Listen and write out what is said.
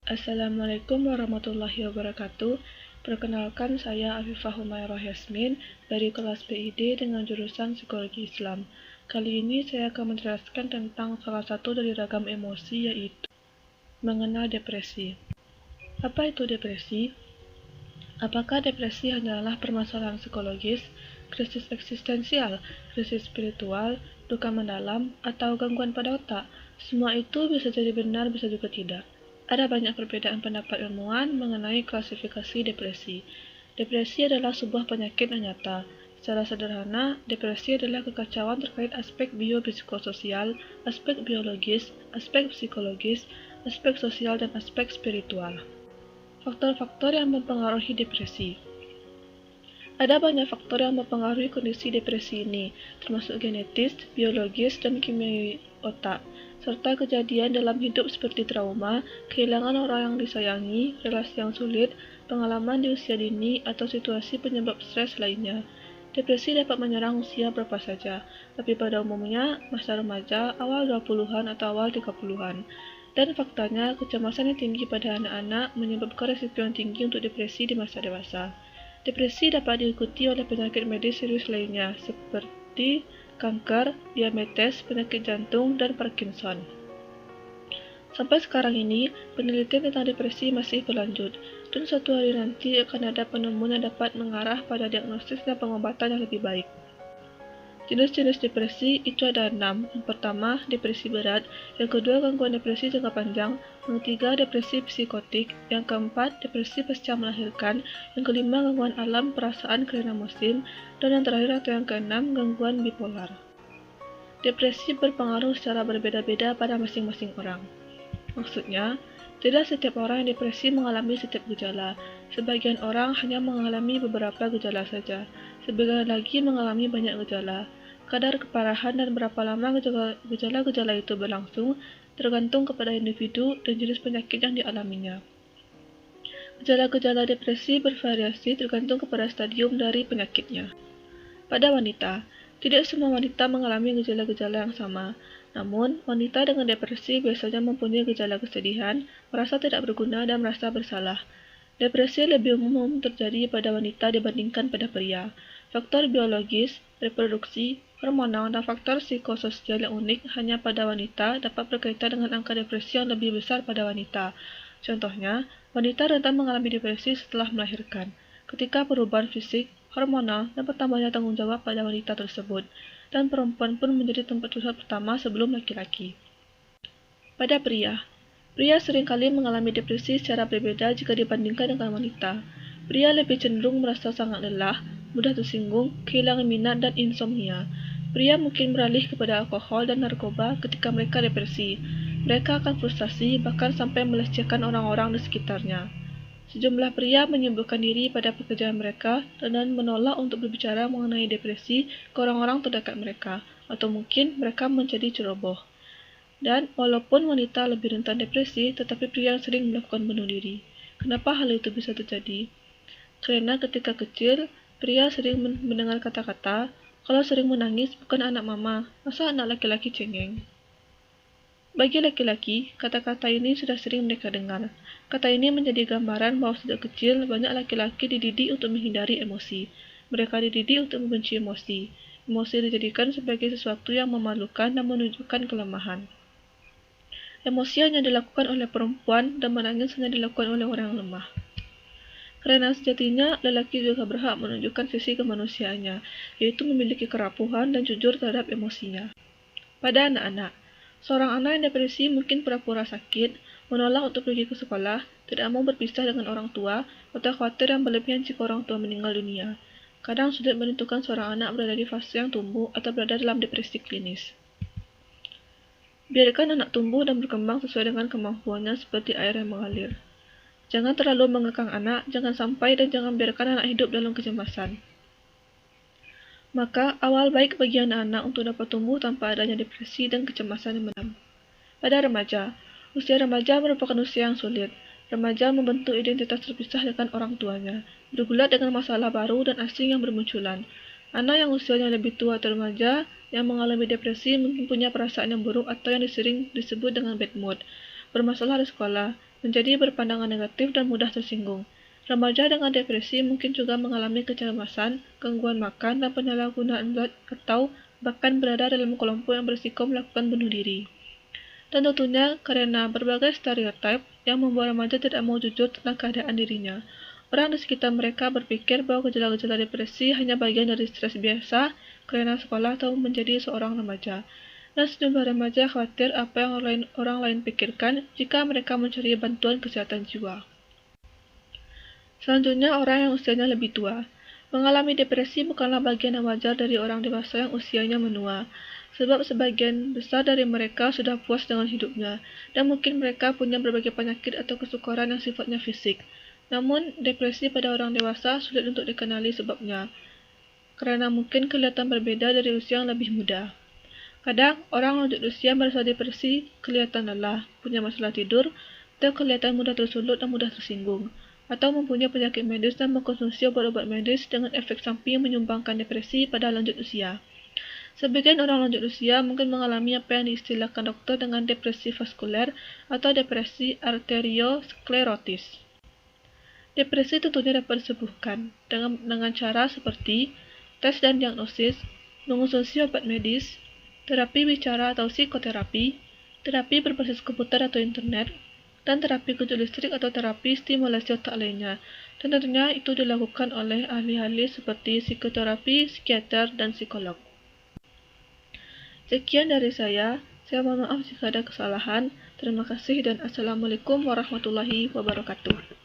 Assalamualaikum warahmatullahi wabarakatuh. Perkenalkan, saya Afifah Humairah Yasmin dari kelas PID dengan jurusan Psikologi Islam. Kali ini saya akan menjelaskan tentang salah satu dari ragam emosi, yaitu mengenal depresi. Apa itu depresi? Apakah depresi hanyalah permasalahan psikologis, krisis eksistensial, krisis spiritual, duka mendalam, atau gangguan pada otak? Semua itu bisa jadi benar, bisa juga tidak. Ada banyak perbedaan pendapat ilmuwan mengenai klasifikasi depresi. Depresi adalah sebuah penyakit yang nyata. Secara sederhana, depresi adalah kekacauan terkait aspek biopsikososial, aspek biologis, aspek psikologis, aspek sosial, dan aspek spiritual. Faktor-faktor yang mempengaruhi depresi. Ada banyak faktor yang mempengaruhi kondisi depresi ini, termasuk genetis, biologis, dan kimiawi otak, serta kejadian dalam hidup seperti trauma, kehilangan orang yang disayangi, relasi yang sulit, pengalaman di usia dini, atau situasi penyebab stres lainnya. Depresi dapat menyerang usia berapa saja, tapi pada umumnya masa remaja, awal 20-an atau awal 30-an. Dan faktanya, kecemasan yang tinggi pada anak-anak menyebabkan risiko yang tinggi untuk depresi di masa dewasa. Depresi dapat diikuti oleh penyakit medis serius lainnya, seperti kanker, diabetes, penyakit jantung, dan Parkinson. Sampai sekarang ini, penelitian tentang depresi masih berlanjut, dan suatu hari nanti akan ada penemuan yang dapat mengarah pada diagnosis dan pengobatan yang lebih baik. Jenis-jenis depresi itu ada 6. Yang pertama, depresi berat. Yang kedua, gangguan depresi jangka panjang. Yang ketiga, depresi psikotik. Yang keempat, depresi pasca melahirkan. Yang kelima, gangguan alam perasaan karena musim. Dan yang terakhir atau yang keenam, gangguan bipolar. Depresi berpengaruh secara berbeda-beda pada masing-masing orang. Maksudnya, tidak setiap orang yang depresi mengalami setiap gejala. Sebagian orang hanya mengalami beberapa gejala saja. Sebagian lagi mengalami banyak gejala. Kadar keparahan dan berapa lama gejala-gejala itu berlangsung tergantung kepada individu dan jenis penyakit yang dialaminya. Gejala-gejala depresi bervariasi tergantung kepada stadium dari penyakitnya. Pada wanita, tidak semua wanita mengalami gejala-gejala yang sama. Namun, wanita dengan depresi biasanya mempunyai gejala kesedihan, merasa tidak berguna, dan merasa bersalah. Depresi lebih umum terjadi pada wanita dibandingkan pada pria. Faktor biologis, reproduksi, hormonal, dan faktor psikososial yang unik hanya pada wanita dapat berkaitan dengan angka depresi yang lebih besar pada wanita. Contohnya, wanita rentan mengalami depresi setelah melahirkan, ketika perubahan fisik, hormonal, dan bertambahnya tanggung jawab pada wanita tersebut, dan perempuan pun menjadi tempat curhat pertama sebelum laki-laki. Pada pria seringkali mengalami depresi secara berbeda jika dibandingkan dengan wanita. Pria lebih cenderung merasa sangat lelah, mudah tersinggung, kehilangan minat, dan insomnia. Pria mungkin beralih kepada alkohol dan narkoba ketika mereka depresi. Mereka akan frustasi, bahkan sampai melecehkan orang-orang di sekitarnya. Sejumlah pria menyibukkan diri pada pekerjaan mereka dan menolak untuk berbicara mengenai depresi ke orang-orang terdekat mereka, atau mungkin mereka menjadi ceroboh. Dan walaupun wanita lebih rentan depresi, tetapi pria sering melakukan bunuh diri. Kenapa hal itu bisa terjadi? Karena ketika kecil, pria sering mendengar kata-kata, "Kalau sering menangis, bukan anak mama, masa anak laki-laki cengeng?" Bagi laki-laki, kata-kata ini sudah sering mereka dengar. Kata ini menjadi gambaran bahwa sejak kecil, banyak laki-laki dididik untuk menghindari emosi. Mereka dididik untuk membenci emosi. Emosi dijadikan sebagai sesuatu yang memalukan dan menunjukkan kelemahan. Emosi hanya dilakukan oleh perempuan dan menangis hanya dilakukan oleh orang yang lemah. Karena sejatinya, lelaki juga berhak menunjukkan sisi kemanusiaannya, yaitu memiliki kerapuhan dan jujur terhadap emosinya. Pada anak-anak, seorang anak yang depresi mungkin pura-pura sakit, menolak untuk pergi ke sekolah, tidak mau berpisah dengan orang tua, atau khawatir yang berlebihan jika orang tua meninggal dunia. Kadang sulit menentukan seorang anak berada di fase yang tumbuh atau berada dalam depresi klinis. Biarkan anak tumbuh dan berkembang sesuai dengan kemampuannya seperti air yang mengalir. Jangan terlalu mengekang anak, jangan sampai dan jangan biarkan anak hidup dalam kecemasan. Maka, awal baik bagi anak-anak untuk dapat tumbuh tanpa adanya depresi dan kecemasan yang mendalam. Pada remaja, usia remaja merupakan usia yang sulit. Remaja membentuk identitas terpisah dengan orang tuanya, bergulat dengan masalah baru dan asing yang bermunculan. Anak yang usianya lebih tua atau remaja yang mengalami depresi mungkin punya perasaan yang buruk atau yang sering disebut dengan bad mood, bermasalah di sekolah, menjadi berpandangan negatif dan mudah tersinggung. Remaja dengan depresi mungkin juga mengalami kecemasan, gangguan makan, dan penyalahgunaan zat atau bahkan berada dalam kelompok yang berisiko melakukan bunuh diri. Dan tentunya karena berbagai stereotip yang membuat remaja tidak mau jujur tentang keadaan dirinya. Orang di sekitar mereka berpikir bahwa gejala-gejala depresi hanya bagian dari stres biasa karena sekolah atau menjadi seorang remaja. Dan sejumlah remaja khawatir apa yang orang lain pikirkan jika mereka mencari bantuan kesehatan jiwa. Selanjutnya, orang yang usianya lebih tua. Mengalami depresi bukanlah bagian yang wajar dari orang dewasa yang usianya menua, sebab sebagian besar dari mereka sudah puas dengan hidupnya, dan mungkin mereka punya berbagai penyakit atau kesukaran yang sifatnya fisik. Namun, depresi pada orang dewasa sulit untuk dikenali sebabnya, karena mungkin kelihatan berbeda dari usia yang lebih muda. Kadang, orang lanjut usia merasa depresi, kelihatan lelah, punya masalah tidur, atau kelihatan mudah tersulut dan mudah tersinggung, atau mempunyai penyakit medis dan mengkonsumsi obat-obat medis dengan efek samping yang menyumbangkan depresi pada lanjut usia. Sebagian orang lanjut usia mungkin mengalami apa yang diistilahkan dokter dengan depresi vaskuler atau depresi arteriosklerotis. Depresi tentunya dapat disembuhkan dengan cara seperti tes dan diagnosis, mengonsumsi obat medis, terapi bicara atau psikoterapi, terapi berbasis komputer atau internet, dan terapi kejut listrik atau terapi stimulasi otak lainnya. Dan tentunya itu dilakukan oleh ahli-ahli seperti psikoterapi, psikiater, dan psikolog. Sekian dari saya mohon maaf jika ada kesalahan. Terima kasih dan Assalamualaikum warahmatullahi wabarakatuh.